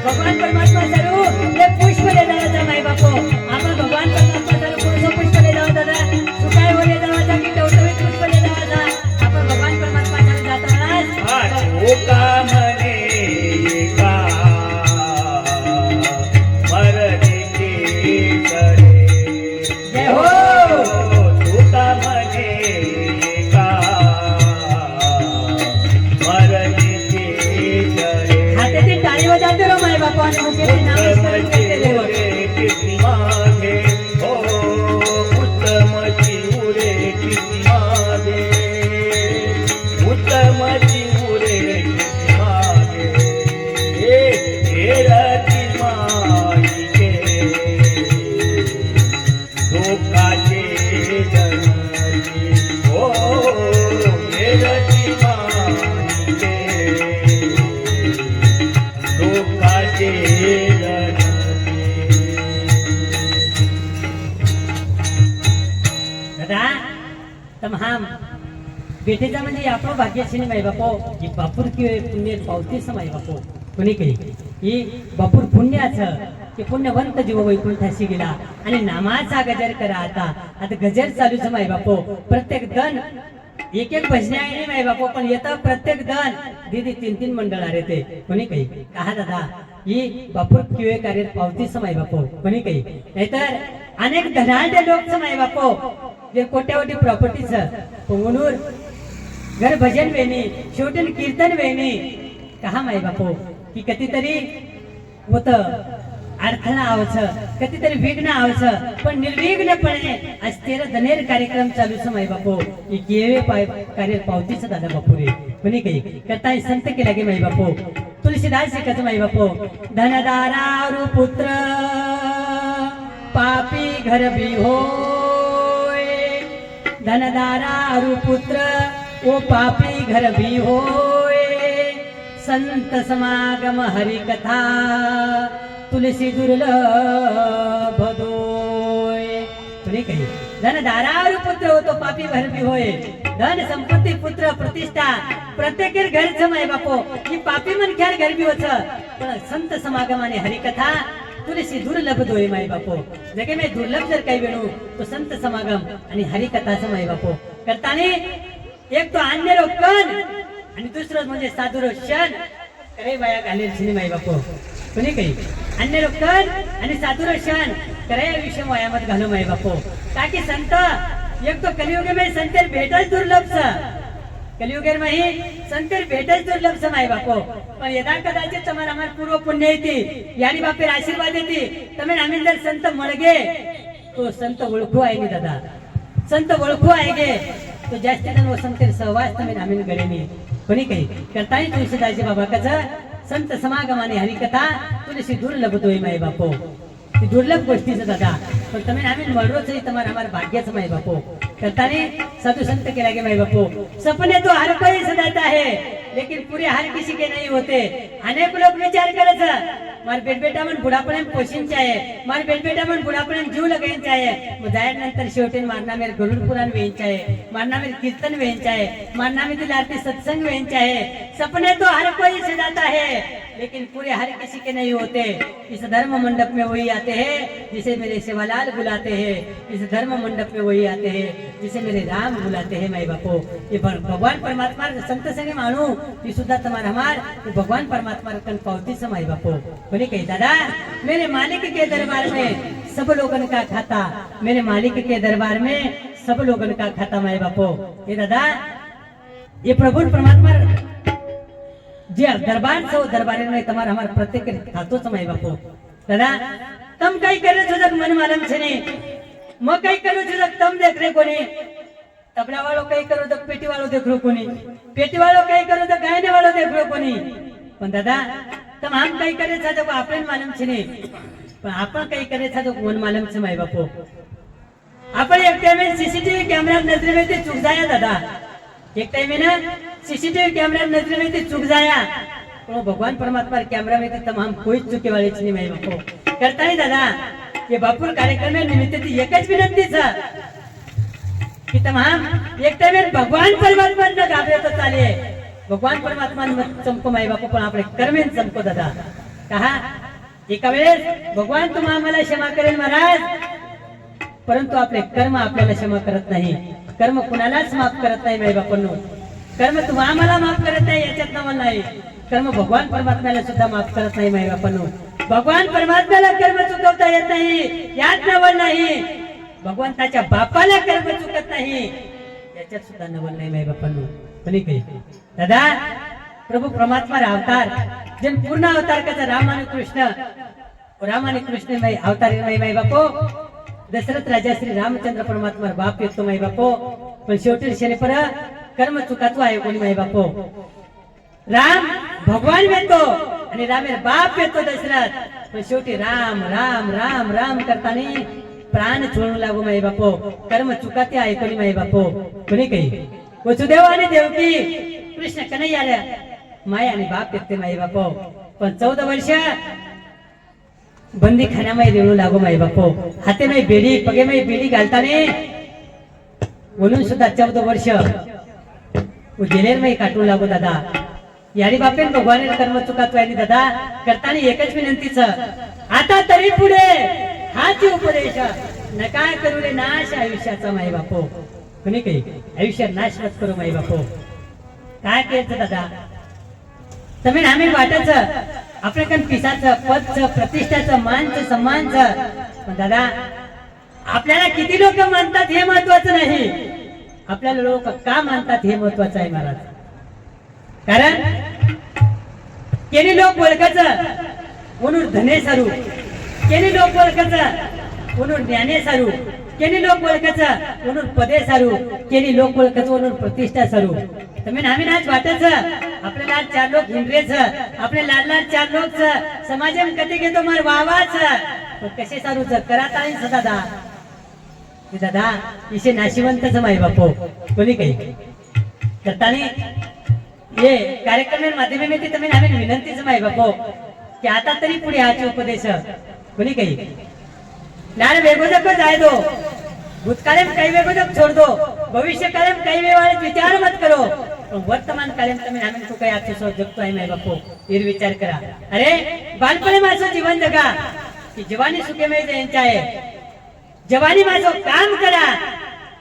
भगवान परमात्मा सर्व हे पुष्प ले जावाचा माय बापो आपण भगवान परमात्मा सर्व कोणतं पुष्प ले जावं दादा सुकाय वले जावाचा की टवटवीत पुष्प ले जावाचा आपण भगवान परमात्मा सर्व जात राहणार ओका मने का मरणे की करे जय हो ओका मने का मरणे की करे हाताची टाळी वाजवते रो माय बापा आणि मुखेची नामस्मरण करते देव मागे हो उत्तमची उरे किती मागे उत्तमची उरे किती मागे हेरती माईके धोकाचे जननी हो हेरती माईके धोकाचे दादा तमाम बेटेचा म्हणजे आपण भाग्यशील माय बापो ही बापूर कि पुण्य पावतीच माय बापो कोणी काही ही बापूर पुण्याचं की पुण्यवंत जीव वैकुंठाशी गेला आणि नामाचा गजर करा आता गजर चालूच माय बापो प्रत्येक दन एक एक भजने आहे माय बापो पण येतं प्रत्येक दन दीदी तीन तीन मंडळ आले ते कोणी काही कहा दादा ही बापूर किवे कार्य पावतीच माय बापो कोणी काही नाहीतर अनेक धनाढ्य लोक माय बापो जे कोट्यावधी प्रॉपर्टीच म्हणून घर भजन वेणी शेवटी कीर्तन वेणी कहा माय बापो की कधीतरी होत अडथळा आवचं कधीतरी विघ्न आवचं पण निर्विघ्नपणे अस्थिर धनेर कार्यक्रम चालूच माय बापो की केवे कार्य पावतीच दादा बापू रे कोणी काही करता संत केला गे माय बापो तुलसीदास शिकायचं माय बापो धनदारारू पुत्र पापी घर भी होय धनदारारू पुत्र ओ पापी घर भी होय संत समागम हरि कथा तुलसी दुर्लभ दोय तुले काही धनदारारू पुत्र हो तो पापी घर भी होय धन संपत्ती पुत्र प्रतिष्ठा प्रत्येक घरचं माय बापो ही पापी मनख्यार घर भी होत पण संत समागमाने हरिकथा तुलसी दुर्लभ दोय माय बापो जगे में दुर्लभ जर काही वेणू तो संत समागम आणि हरिकथाचं माय बापो करताने एक तो अन्य रोकन आणि दुसरं म्हणजे साधुरो क्षण करे बाया घालेल शिनी माय बापो कोणी काही अन्य रोकन आणि साधुरो क्षण करे विषय वयामध्ये घालू माय बापो ताकि संत एक तो कलियुगे में संतेर भेटच दुर्लभ कलियुगेर में ही संतेर भेटच दुर्लभ माय बापो पण यदा कदाचित तुम्हाला आम्हाला पूर्व पुण्य येते यानी बापेर आशीर्वाद येते तमें आम्ही जर संत मळगे तो संत ओळखू आहे गे दादा संत ओळखू आहे गे तो जास्त जन व संतेर सहवास तमें आम्ही गडेनी कोणी काही करताय तुलसीदासजी बाबा कचा संत समागमाने हरिकथा तुलसी दुर्लभ दोय माय बापो ती दुर्लभ गोष्टीच दादा पण तुम्ही आम्ही मळरोच तुम्हाला हमारा भाग्यच माय बापो करताने साधु संत के लगे माय बापो सपने तो हर कोई सदाता है लेकिन पूरे हर किसी के नहीं होते अनेक लोग विचार करत मार बेट बेटा मन बुढ़ापणे पोषण चाहे मार बेट बेटा मन बुढ़ापणे जीव लगायन चाहे मग जायर नंतर शेवटी मारना मेरे गरुड़ पुराण वेन चाहे मारना मेरे कीर्तन वेन चाहे मारना में आरती सत्संग वेन चाहे सपने तो हर कोई सदाता है लेकिन पूरे हर किसी के नहीं होते इस धर्म मंडप में वही आते हैं जिसे मेरे सेवालाल बुलाते हैं इस धर्म मंडप में वही आते हैं जिसे मेरे राम बुलाते हैं माय बापो ये भगवान परमात्मा संत संगे मानू ये सुधा तुम्हारा हमार भगवान परमात्मा कन पावती से माय बापो बोले कही दादा मेरे मालिक के दरबार में सब लोगन का खाता मेरे मालिक के दरबार में सब लोगन का खाता माय बापो ये दादा ये प्रभु परमात्मा जे दरबार से दरबार में तुम्हारा हमारा प्रत्येक खातो माय बापो दादा तम कई करे छुजक मन मालूम छने म कई करू छुजक तम देख रे कोनी तबला वालो कई करो तो पेटी वालो देख रो कोनी पेटी वालो कई करो तो गायने वालो देख रो कोनी पण दादा तम हम कई करे छा तो आपने मालूम छने पण आपण कई करे छा तो कोण मालूम छे माय बापू आपण एक टाइम सीसीटीवी कैमरा नजरे में ते चूक जाया दादा एक टाइम में ना सीसीटीवी कैमरा नजरे में ते चूक जाया तो भगवान परमात्मा कैमरा में तमाम कोई चुके वाले नहीं माई बापू करता नहीं दादा ये बापूर कार्यक्रम में निमित्त थी एक विनंती था कि तमाम एक टाइम भगवान परमात्मा न घाबरे तो चाले भगवान परमात्मा चमको माई बापू पण आपले कर्मेन चमको दादा कहा एका वेळेस भगवान तुम्हा आम्हाला क्षमा करेल महाराज परंतु आपले कर्म आपल्याला क्षमा करत नाही कर्म कुणालाच माफ करत नाही माई बापूंनो कर्म तुम्हा आम्हाला माफ करत नाही याच्यात नवल नाही कर्म भगवान परमात्म्याला सुद्धा माफ करत नाही माई बापांनो भगवान परमात्म्याला कर्म चुकवता येत नाही यात नवल नाही भगवंताच्या बापाला कर्म चुकत नाही याच्यात सुद्धा नवल नाही माई बापांनो कोणी काही दादा प्रभू परमात्मा अवतार जन पूर्ण अवतार कसा राम आणि कृष्ण माई अवतार माई बापो दशरथ राजा श्री रामचंद्र परमात्मा बाप येतो माई बापो पण शेवटी शनी पर कर्म चुकातो आहे कोणी माई बापो राम भगवान येतो आणि रामेर बाप येतो दशरथ पण शेवटी राम राम राम राम करताना प्राण छोडू लागू माई बापो कर्म चुकाते आहे कोणी माई बापो कोणी काही वसुदेव आणि देवकी कृष्ण कन्हैया माय आणि बाप येते माई बापो पण 14 वर्ष बंदी खाण्यामध्ये रेणू लागू माई बापो हाते माई बेडी पगे माई बेडी घालताना म्हणून सुद्धा 14 वर्ष गेलेर माई काटून लागू दादा यारी बापेन भगवान कर्म चुकातो आणि दादा करताना एकच विनंतीच आता तरी पुढे हाच उपदेश नका करू रे नाश आयुष्याचा माई बापो कोणी काही आयुष्य नाश मत करू माई बापो काय केलं दादा तुम्ही आम्ही वाटायच आपल्याकडे पिसाचं पदचं प्रतिष्ठाचं मानचं सन्मानचं पण दादा आपल्याला किती लोक मानतात हे महत्वाचं नाही आपल्याला लोक का मानतात हे महत्वाचं आहे महाराज कारण केली लोक ओळखाच म्हणून धने सारू केली लोक ओळखाच म्हणून ज्ञाने सारू केली लोक ओळखाच म्हणून पदे सारू केली लोक ओळखाच म्हणून प्रतिष्ठा सारू तुम्ही आम्ही नाच वाटच आपल्याला 4 लोक हिंद्रेच आपले लाडला 4 लोक समाजम कधी घेतो मार वावाच कसे सारूच करत आहे दादा दादा इसे नाशिवंतच माई बापो कोणी काही करताना ये कार्यक्रम माध्यमामध्ये तुम्ही आम्ही विनंतीच माई बापो की आता तरी पुढे हाचे उपदेश कोणी काही लाड वेगोदक जाय दो भूतकाळम काही वेगोदक छोड़ दो भविष्य कालम काही वेळ विचार मत करो वर्तमान कालम तुम्ही आम्ही तो काही आजचे सो जगतो आहे माई बापो हे विचार करा अरे बालपणे माझं जीवन जगा की जवानी सुखेमय यांच्या आहे जवानी माझं काम करा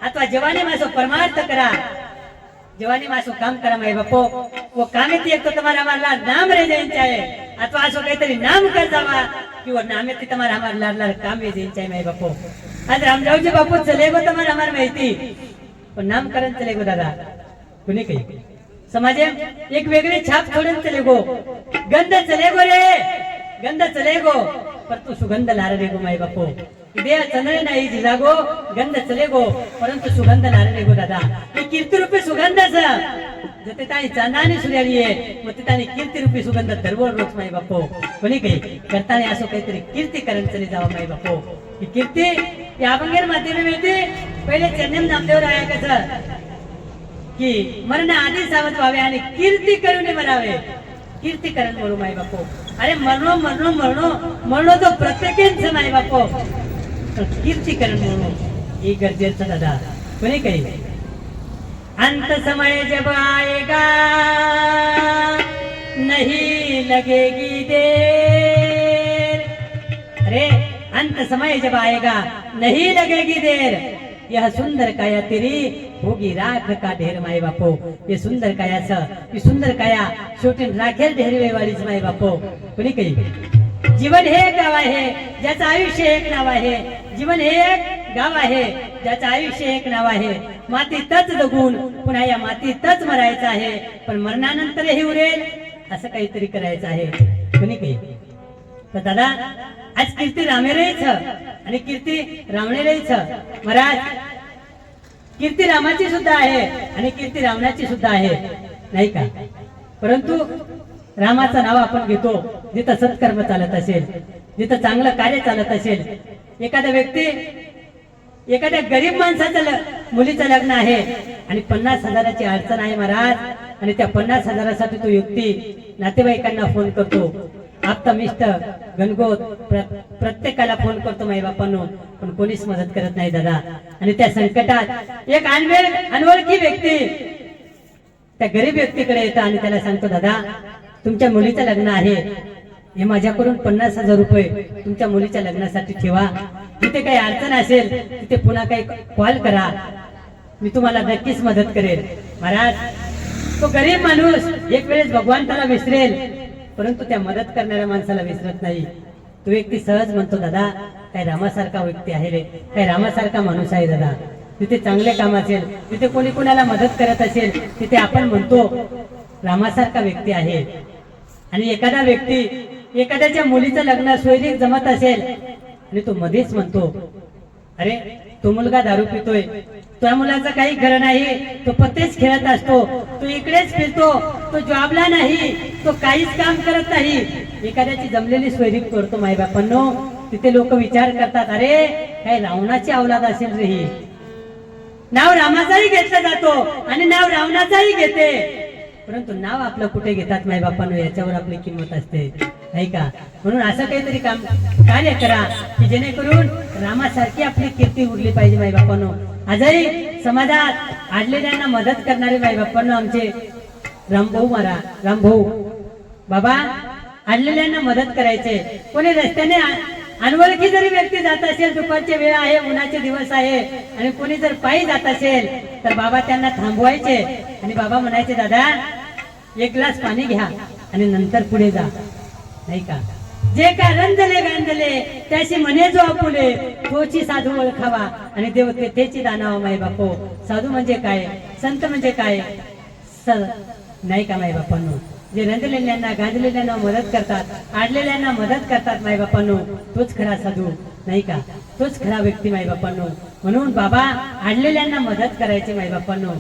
अथवा जवानी माझं परमार्थ करा जवानी मासो काम करा माई बापो वो कामे ती एक तो तुम्हारा हमारा नाम रह जाए चाहे अथवा असो काहीतरी नाम कर जावा किंवा नामे ती तुम्हारा हमारा लाडला काम रह जाए चाहे माई बापो आज रामरावजी बापू चले गो तुम्हारा हमार माहिती पण नामकरण चले गो दादा कुणी काही समाजे एक वेगळी छाप छोडून चले गो गंध चले गो रे गंध चले गो पर तू सुगंध लार रे गो माई बापो दे चंद्र नाही जिजागो गंध चले गो परंतु सुगंध लार रे गो दादा हे कीर्ती रूपी सुगंध जते ताई चांदानी सूर्याली आहे मग तानी कीर्ती रूपी सुगंध दररोज रोज माई बापो कोणी काही करताना असो काहीतरी कीर्ती करण चले जावा माई बापो ही कीर्ती या अभंगेर माध्यमे मिळते पहिले चरणम नामदेव राया कसं की मरण आधी सावध व्हावे आणि कीर्ती करून मरावे कीर्ती करण म्हणू माई बापो अरे मरणो मरणो मरणो मरणो तो प्रत्येकेच माई बापो कीर्ती करण म्हणून ही गरजेचं दादा कोणी काही अंत समय जब आएगा नहीं लगेगी देर अरे अंत समय जब आएगा नहीं लगेगी देर यह सुंदर काया तेरी होगी राख का ढेर माई बापो ये सुंदर काया शेवटी राखेल ढेरवे वालीच माई बापो कोणी काही जीवन हे एक गाव आहे ज्याचं आयुष्य एक नाव आहे जीवन हे एक गाव आहे ज्याचं आयुष्य एक नाव आहे मातीतच जगून पुन्हा या मातीतच मरायचं आहे पण मरणानंतर हे उरेल असं काहीतरी करायचं आहे कोणी काही तर दादा आज कीर्ती रामेरेच आणि कीर्ती रावणेरेच महाराज. कीर्ती रामाची सुद्धा आहे आणि कीर्ती रावणाची सुद्धा आहे नाही का. परंतु रामाचं नाव आपण घेतो जिथं सत्कर्म चालत असेल, जिथं चांगलं कार्य चालत असेल. एखादा व्यक्ती एखाद्या गरीब माणसाचं मुलीचं लग्न आहे आणि 50,000ची अडचण आहे महाराज, आणि त्या 50,000साठी तो व्यक्ती नातेवाईकांना फोन करतो, आप्तमिष्ट गणगोत प्रत्येकाला फोन करतो माई बापांनो, पण कोणीच मदत करत नाही दादा. आणि त्या संकटात एक अनोळखी व्यक्ती त्या गरीब व्यक्तीकडे येतं आणि त्याला सांगतो, दादा तुमच्या मुलीचं लग्न आहे, हे माझ्याकडून 50,000 रुपये तुमच्या मुलीच्या लग्नासाठी ठेवा. तिथे काही अडचण असेल तिथे पुन्हा काही कॉल करा, मी तुम्हाला नक्कीच मदत करेल. महाराज तो गरीब माणूस एक वेळेस भगवान त्याला विसरेल, परंतु त्या मदत करणाऱ्या माणसाला विसरत नाही. तो व्यक्ती सहज म्हणतो, दादा काय रामासारखा व्यक्ती आहे रे, काय रामासारखा माणूस आहे दादा. तिथे चांगले काम असेल, तिथे कोणी कोणाला मदत करत असेल, तिथे आपण म्हणतो रामासारखा व्यक्ती आहे. आणि एखादा व्यक्ती एखाद्याच्या मुलीचं लग्न सोयरीक जमत असेल आणि तो मध्येच म्हणतो, अरे तो मुलगा दारू पितोय, त्या मुलाचं काही खरं नाही, तो पत्तेच खेळत असतो, तो इकडेच फिरतो, तो जॉबला नाही, तो काहीच काम करत नाही. एखाद्याची जमलेली सोयरीक तोडतो माई बापांनो. तिथे लोक विचार करतात, अरे काही रावणाची औलाद असेल रे ही. नाव रामाचाही घेतला जातो आणि नाव रावणाचाही घेते, परंतु नाव आपलं कुठे घेतात माई बापांनो, याच्यावर आपली किंमत असते नाही का. म्हणून असं काहीतरी काम कार्य करा की जेणेकरून रामासारखी आपली कीर्ती उरली पाहिजे माई बापांनो. आजही समाजात आडलेल्यांना मदत करणारे माई बापांनो आमचे रामभाऊ महाराज, रामभाऊ बाबा आडलेल्यांना मदत करायचे. कोणी रस्त्याने अनोळखी जरी व्यक्ती जात असेल, दुपारची वेळ आहे, उन्हाचे दिवस आहे, आणि कोणी जर पायी जात असेल तर बाबा त्यांना थांबवायचे आणि बाबा म्हणायचे, दादा एक ग्लास पाणी घ्या आणि नंतर पुढे जा नाही का. जे का रंजले गांजले त्याशी म्हणे जो आपुले, तोची साधू ओळखावा आणि देव तेथेची दानावा माई बापो. साधू म्हणजे काय, संत म्हणजे काय नाही का माई बापांनो. जे रंजलेल्यांना गांजलेल्यांना मदत करतात, आडलेल्यांना मदत करतात माई बापांनो, तोच खरा साधू नाही का, तोच खरा व्यक्ती माई बापांनो. म्हणून बाबा आडलेल्यांना मदत करायची माई बापांनो.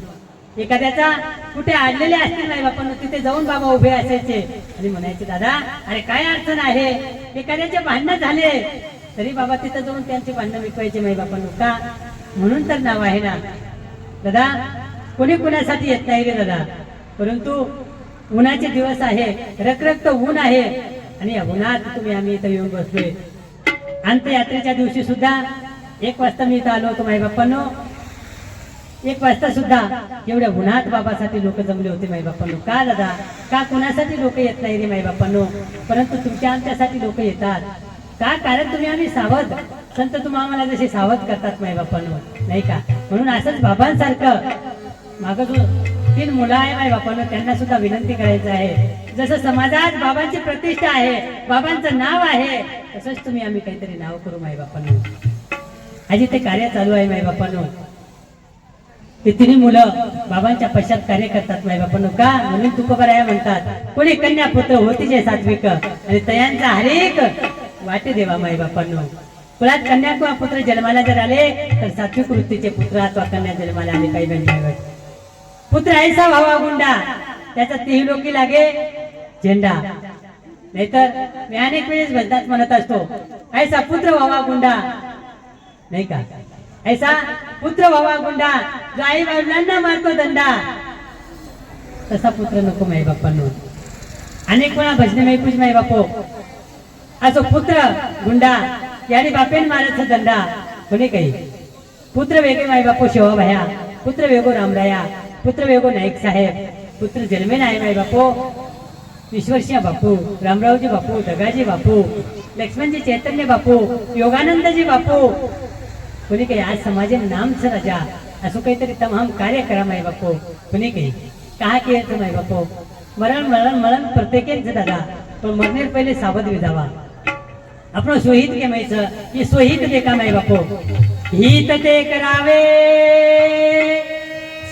एखाद्याचा कुठे आडलेले असतील माई बापांनो, तिथे जाऊन बाबा उभे असायचे आणि म्हणायचे, दादा अरे काय अडचण आहे. एखाद्याचे भांडण झाले तरी बाबा तिथे जाऊन त्यांचे भांडण मिटवायचे माई बापांनो. का, म्हणून तर नाव आहे ना दादा. कोणी कुणासाठी येत नाही रे दादा, परंतु उन्हाचे दिवस आहे, रखरखत ऊन आहे, आणि या उन्हात तुम्ही आम्ही इथं येऊन बसलोय. अंत्ययात्रेच्या दिवशी सुद्धा 1 वाजता मी इथं आलो होतो माई बापांनो. 1 वाजता सुद्धा एवढ्या उन्हात बाबासाठी लोक जमले होते माई बापांनो. का दादा, का कुणासाठी लोक येत नाही रे माई बापांनो, परंतु तुमच्या आमच्यासाठी लोक येतात. का, कारण तुम्ही आम्ही सावध, संत तुम्ही आम्हाला जसे सावध करतात माई बापांनो नाही का. म्हणून असंच बाबांसारखं मागं जो 3 मुलं आहे माई बापांनो, त्यांना सुद्धा विनंती करायचं आहे. जसं समाजात बाबांची प्रतिष्ठा आहे, बाबांचं नाव आहे, तसंच तुम्ही आम्ही काहीतरी नाव करू माई बापांनो. आजी ते कार्य चालू आहे माई बापांनो. ते 3 मुलं बाबांच्या पश्चात कार्य करतात माई बापांनो. का, म्हणून तुकोबराया म्हणतात, कोणी कन्या पुत्र होती जे सात्विक आणि तयांचा हरेक वाटे देवा माई बापांनो. कुळात कन्या किंवा पुत्र जन्माला जर आले तर सात्विक वृत्तीचे पुत्र अथवा कन्या जन्माला आले पाहिजे. पुत्र ऐसा व्हावा गुंडा, त्याचा तिहिलोकी लागे झेंडा. नाहीतर मी अनेक वेळेस भजनात म्हणत असतो, ऐसा पुत्र व्हावा गुंडा नाही का, ऐसा पुत्र व्हावा गुंडा जो आई वडिलांना मारतो दंडा, तसा पुत्र नको माई बापांनो. अनेक वेळा भजने मैपूज माई बापो, असो पुत्र गुंडा याने बापेन मारत दंडा. कोणी काही पुत्र वेगळे माई बापो शेवा भया, पुत्र वेगो रामराया, पुत्र वेगो नाईक साहेब, पुत्र जन्मे नाही माई बापो. ईश्वरसिंह बापू, रामरावजी बापू, दगाजी बापू, लक्ष्मणजी चैतन्य बापू, योगानंदजी बापू. कोणी काही आज समाजे नामच राजा असं काहीतरी तमाम कार्य करा माई बापू. कोणी काही का केलं माई बापू, मरण मरण मरण प्रत्येकेच दादा, पण मरणे पहिले सावध विजावा. आपण सोहित केमायचं की सोहित दे का माई बापू. हित ते करावे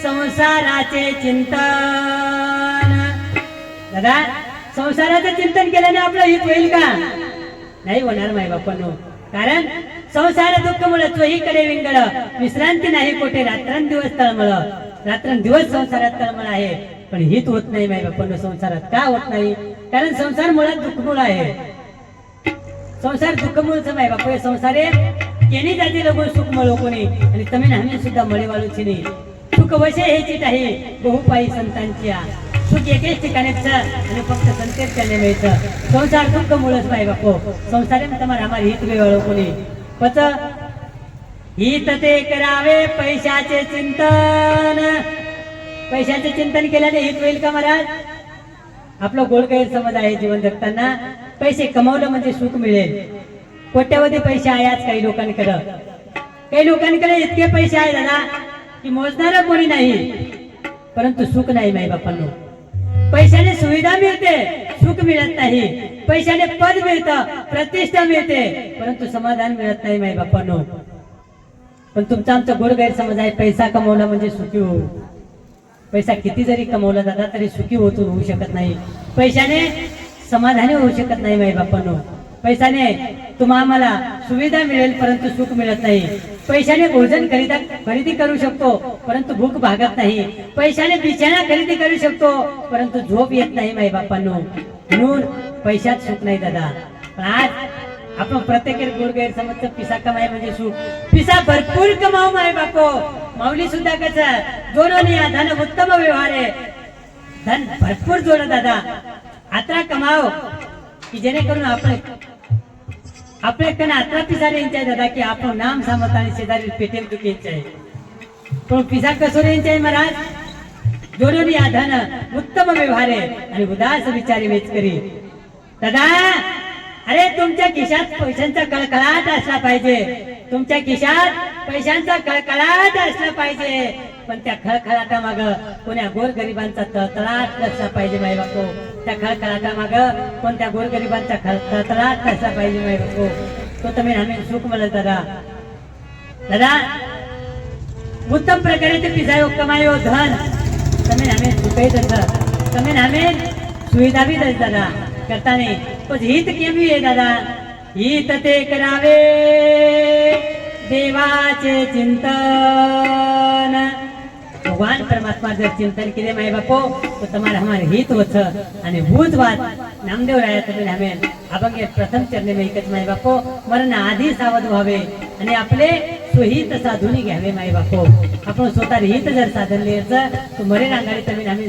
संसाराचे चिंतन. दादा संसाराचं चिंतन केल्याने आपलं हित होईल का, नाही होणार माय बापांनो. कारण संसार दुःख मुळे चोही कडे विंगळ, विश्रांती नाही कोठे रात्रंदिवस तळमळ. रात्रंदिवस संसारात तळमळ आहे, पण हित होत नाही माय बापांनो संसारात. का होत नाही? कारण संसार मुळात दुःखमूळ आहे. संसार दुःखमूळच माय बाप. संसारे केनी जाती लोक सुख मळो कोणी, आणि तमी आम्ही सुद्धा मळे वाळूची नाही. सुख वशे हे चित आहे बहुपाई संतांची. सुख एकेच ठिकाणीच आणि फक्त संतेच त्याने मिळतं. संसार दुःख मुळच माय बापो. संसारे तुम्हाला आम्हाला हित वेळ कोणी पच हित ते करावे पैशाचे चिंतन. पैशाचे चिंतन केल्याने हित होईल का महाराज? आपला गोड गैरसमज आहे जीवन जगताना. पैसे कमावलं म्हणजे सुख मिळेल. कोट्यावधी पैसे आहे आज काही लोकांकडे. काही लोकांकडे इतके पैसे आहे दादा की मोजणारं कोणी नाही, परंतु सुख नाही माई बापांनो. पैशाने सुविधा मिळते, सुख मिळत नाही. पैशाने पद मिळतं, प्रतिष्ठा मिळते, परंतु समाधान मिळत नाही माई बापांनो. पण तुमचा आमचा गोड गैरसमज आहे पैसा कमवला म्हणजे सुखी होऊ. पैसा किती जरी कमवला दादा तरी सुखी होऊ शकत नाही. पैशाने समाधानी होऊ शकत नाही माई बापांनो. पैशाने तुम्हाला सुविधा मिळेल परंतु सुख मिळत नाही. पैशाने भोजन खरेदी करू शकतो परंतु भूक भागत नाही. पैशाने बिछाना खरेदी करू शकतो परंतु झोप येत नाही माई बापांनो. म्हणून पैशात सुख नाही दादा. पण आज आपण प्रत्येक गोड गैरसमज पिसा कमाय म्हणजे सुख. पिसा भरपूर कमाव माय बापो. माऊली सुद्धा कसं जोडोनी धन उत्तम व्यवहार आहे. धन भरपूर जोड दादा. आता कमाव की जेणेकरून आपल्याकडे अत्रा पिसा रेंज आहे दादा की आपण नाम सांगत आणि शेजारी पेटेल तू केंच आहे. पण पिसा कसो रेंज आहे महाराज? जोडोनी धन उत्तम व्यवहार आहे आणि उदास विचारी वेच करी दादा. अरे तुमच्या खिशात पैशांचा कळकळाट असला पाहिजे. तुमच्या खिशात पैशांचा कळकळाट असला पाहिजे, पण त्या खळखळाटा माग कोण्या गोरगरिबांचा तळतळाट असला पाहिजे माय बापो. त्या खळखळाटा माग कोणत्या गोरगरिबांचा तळतळाट असला पाहिजे माय बापो. तो तुम्ही आम्ही सुख म्हणत दादा. दादा उत्तम प्रकारे ते पिसायो कमायो धन तुम्ही आम्ही सुखही तसं तुम्ही आम्ही सुविधा बी तस दादा करता नाही. पण हित केवी आहे दादा. हित ते करावे देवाचे चिंतन. भगवान परमात्मा जर चिंतन केले माय बापो तो तुम्हाला हमारे हित होत आणि भूत वाद नामदेव राया तुम्ही हमें अभंग प्रथम चरणे में एकच माय बापो. मरण आधी सावध व्हावे आणि आपले स्वहित साधून घ्यावे माय बापो. आपण स्वतः हित जर साधनले तो मरे रांगाडे तुम्ही आम्ही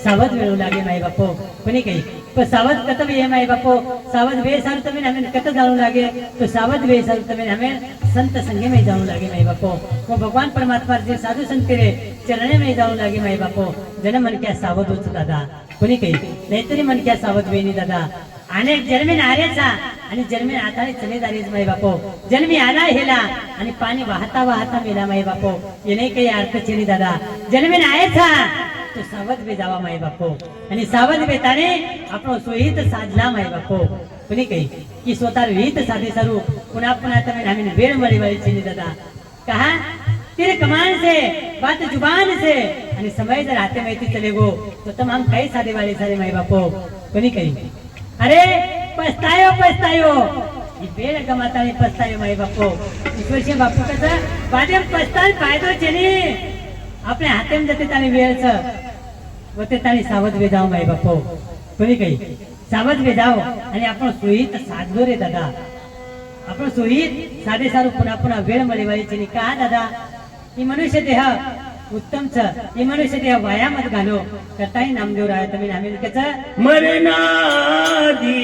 सावध मिळू लागे माय बापो. कोणी काही पण सावध कत ये माय बापो. सावध वे सारू तुम्ही आम्ही कत जाणू लागे तो सावध वे सारू तुम्ही आम्ही संत संगे में जाणू लागे माय बापो. वो भगवान परमात्मा जे साधू संत रे चरणे में जाणू लागे माय बापो. जन मन क्या सावध होत दादा. कोणी काही नाहीतरी मन क्या सावध वेणी दादा. अनेक जन्मीन आरेचा आणि जन्मीन आताने चले जारीच माय बापो. जन्मी आला हेला आणि पाणी वाहता वाहता मेला माय बापो. ये नाही काही अर्थ छेनी दादा. जन्मीन आयचा तो सावध बे जावा माय बापो. आणि सावध बेताने आपण सोयीत साधला माय बापो. कोणी काही की स्वतः विहित साधे सारू पुन्हा पुन्हा तमें आम्ही वेळ मळी वाली छेनी दादा. कहा तेरे कमान से बात जुबान से आणि समय जर हाते माहिती चले गो तो तम हम काही साधे वाले सारे माय बापो. कोणी काही अरे पछतायो पछतायो ही बेळ गमाता पछतायो माय बापो. ईश्वरशी बापू कसं बादे पछतान फायदो छेनी. आपल्या हातेम जाते ताणी वेळच व ते ताणी सावध वे जाओ माय बापो. कोणी काही सावध वे जाओ आणि आपण सोयीत साधलो रे दादा. आपण सोयीत साधे सारू पुन्हा पुन्हा वेळ मळीवायची नाही का दादा. ही मनुष्य देह उत्तमच ही मनुष्य देह वायामत घालो करताही नामदेव राय तुम्ही आम्ही त्याच मरणाधी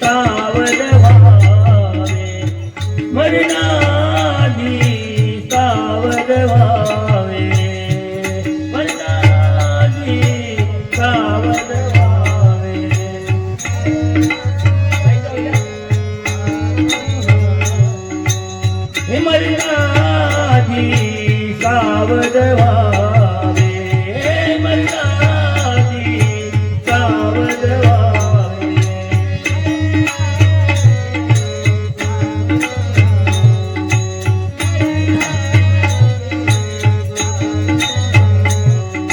सावध व्हावे. मरणाधी सावध व्हावे. मरणाधी सावध व्हावे. हे मरणाधी सावध व्हावे. मरणाधी सावध व्हावे.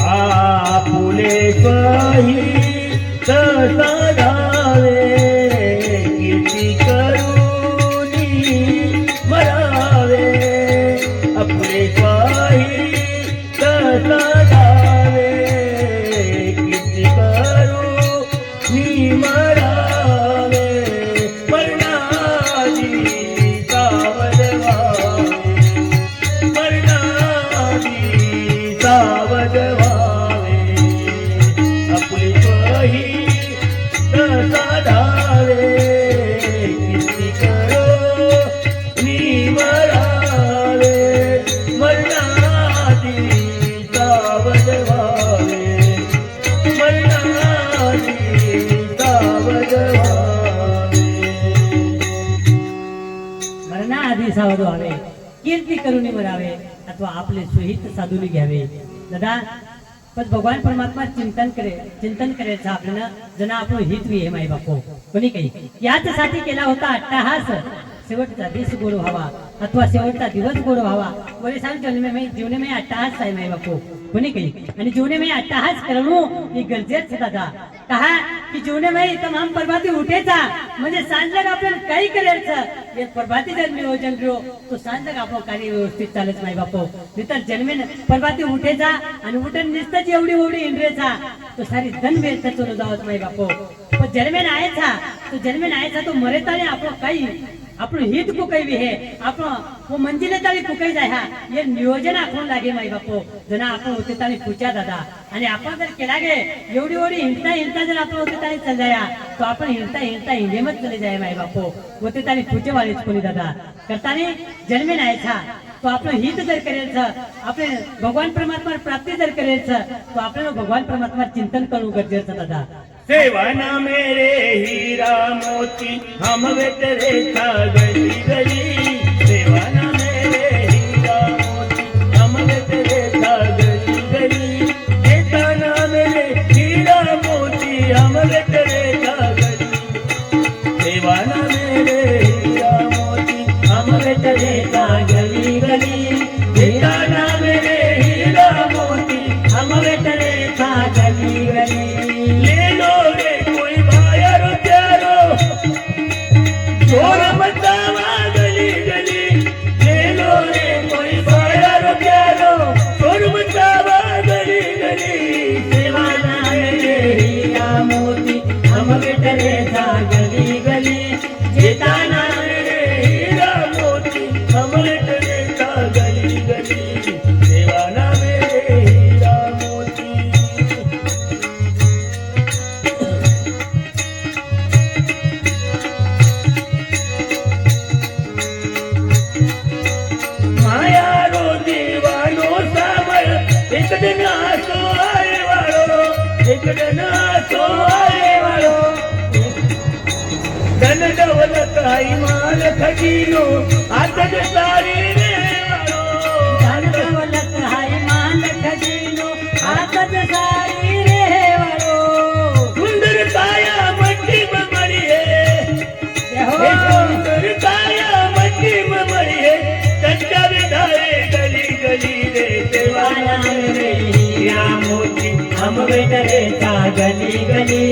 आपुले सही साधावे. कीर्ती सावध व्हावे, कीर्ती करून मरावे अथवा आपले सुहित साधून घ्यावे. दादा पण भगवान परमात्मा चिंतन करायचं आपल्याला जना आपण हित हे माई बापो कोणी काही याच्यासाठी केला होता अट्टाहास. शेवटचा दिवस गोड व्हावा अथवा शेवटचा दिवस गोड व्हावा बोले सांग जीवने में अट्टाहास आहे माई बापो कोणी काही. आणि जीवने में अट्टाहास करणं हे गरजेचं दादा. कहा की जीवने में तमाम प्रभाती उठेचा म्हणजे सांजक आपल्याला काही करायचं प्रभाती जर नियोजन करो तो सांजक आपलं कार्य व्यवस्थित चालत माई बापो. तर जन्मेन प्रभाती उठेचा आणि उठून निसतच एवढी इंद्रियचा तो सारी धन वेळ चलो जावत माई बापो. पण जन्मेन आयचा तो मरेताने आपलं काही आपण हित कुकाई भी है आपण वो मंजिले तरी कुकाई जाय हा हे नियोजन आपण लागे माई बापो. जना आपण होते तानी पूछा दादा आणि आपण जर केला गे एवढी हिंडता जर आपण होते तानी चल जाया तो आपण हिंडता हिंडेमत चले जाय माई बापो. होते तानी पूछे वालेच कोणी दादा करतानी जन्मे नाहीचा तो आपलं हित जर करेलचं आपले भगवान परमात्मा प्राप्ती जर करेलचं तो आपल्याला भगवान परमात्मा चिंतन करू गरजेचं दादा. सेवाना मेरे हीरा मोती हम वे तेरे था गली गली. सेवाना मेरे हीरा मोती हम वे तेरे था गली गली. चेतना मेरे हीरा मोती हम वे तेरे था गली. सेवाना मेरे हीरा मोती हम वे तेरे था गली गली. चेतना मेरे हीरा मोती हम वे तेरे था गली गली. चोर मचावा गली गली ले लो रे कोई बाहर प्यारो. चोर मचावा गली गली. सेवाना मेरे हीरा मोती हम बेटरे था गली गली. चेताना मेरे हीरा मोती हम बेटरे था गली गली. सेवाना मेरे हीरा मोती. धन दौलत आई माल खजीनो आतज सारी रे वालो. धन दौलत हाय मान खजीनो आतज सारी रे वालो. सुंदर काया मट्टी में मरी है. सुंदर काया मट्टी में मरी है. चंदा विधाए गली गली रे. सेवाना मेरे हीरा मोती हम बेटरे था गली गली.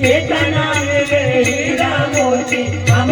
चेतना मेरे हीरा मोती हम